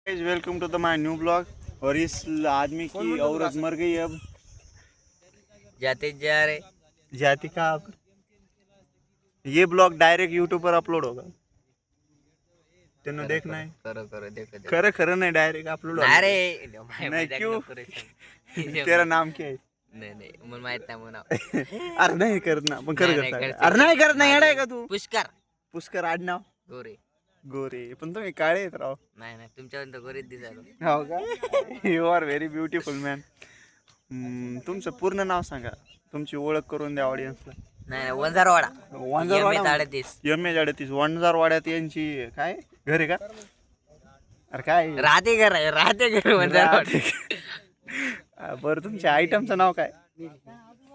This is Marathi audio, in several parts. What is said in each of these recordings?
Welcome to the my new blog. और इस आदमी की औरत मर गई, अब जाते जा रहे जाति का अब ये ब्लॉग डायरेक्ट यूट्यूब पर अपलोड होगा। तेनों देखना है? करो करो देखो देखो। खरं खरं नहीं, डायरेक्ट अपलोड होगा। अरे नहीं क्यों? तेरा नाम क्या है? नाही नाही मला माहित नाही म्हणा. अरे नाही करत ना, पण खरं नाही, करता. करते. अरे नाही करत, नाही येडाय का तू? पुष्कर पुष्कर आडनाव गोरे. गोरे, पण तुम्ही काळे आहेत राव. नाही नाही तुमच्यापर्यंत गोरेच दिसायला. हो का? You are very beautiful man. तुमचं पूर्ण नाव सांगा, तुमची ओळख करून द्या ऑडियन्सला. नाही नाही वंजारवाडा. वंजारवाडा, 38. MH38 वंजारवाड्यात यांची काय घर आहे का? अरे काय राहते घर वंजारवाडा. बरं, तुमच्या आयटमचं नाव काय?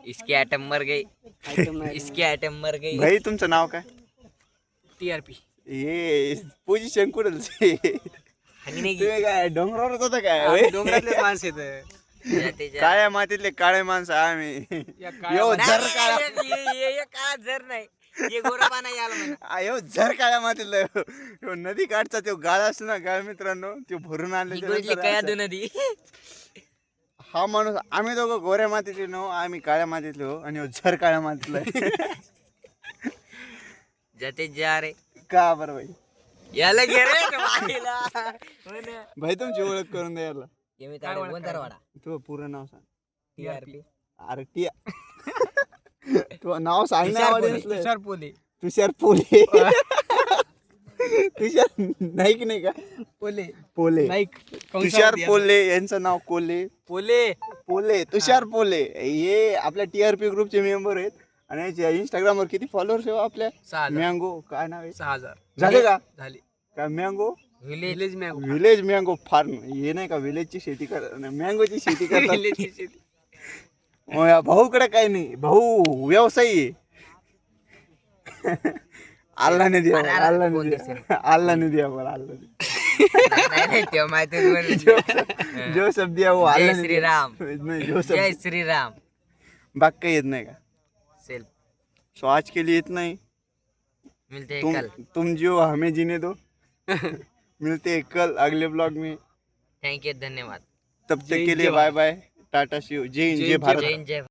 इसके आइटम मर गई. इसके आइटम मर गई. भाई तुमचं नाव काय? TRP. ये पोझिशन कुठं तुम्ही काय डोंगरावरच होता काय? डोंगरातले माणसं आहेत. जाते जा. काळ्या मातीतले काळे माणसं आम्ही. यो झर काळा, ये काळा जर नाही ये गोरापा नाही आला म्हणा. यो झर काळ्या मातीतलं यो नदी काठचा तो गाळ असतो ना, गाळ मित्रांनो, तो भरून ही गोजली काय आणले. नदी. हा माणूस, आम्ही दोघं गोऱ्या मातीतले नो, आम्ही काळ्या मातीतले हो, आणि झर काळ्या मातीतला. जाते जा रे का बरं भाई? याला घे रे वाहिला. हो ना. भाई तुमची ओळख करून द्या याला. ये मी ताडे वंजारवाडा. तू पूर्ण नाव सांग. TRP. अरे तू नाव सांग ना audience ला. तुषार पोले. तुषार पोले. तुषार नाईक नाही का? पोले पोले. नाईक. तुषार पोले यांचं नाव कोले. पोले. पोले, तुषार पोले हे आपल्या TRP ग्रुपचे मेंबर आहेत. आणि इंस्टाग्रामवर किती फॉलोअर्स आहे हो आपल्या? 6,000. मँगो काय नाव आहे? 6,000 झाले का? झाले. काय mango? Village village mango farm. हे नाही का विलेजची शेती कर, मँगोची शेती करतात. हो या भाऊकडे काय नाही, भाऊ व्यवसायी आहे. अल्लाने द्या, अल्लाने द्या, अल्लाने द्या मला, अल्लाने. नाही तेव्हा माहिती जोसेफ द्या हो, जय अल्लाने श्रीराम. नाही जय जोसेफ. श्रीराम. बाग काही येत नाही का? सेल्फ सो आज के लिए इतना ही. मिलते हैं कल. तुम जो हमें जीने दो. मिलते हैं कल अगले ब्लॉग में. थैंक यू धन्यवाद. तब तक के लिए bye bye, tata see you, जय हिंद, जय भारत. जय हिंद, जय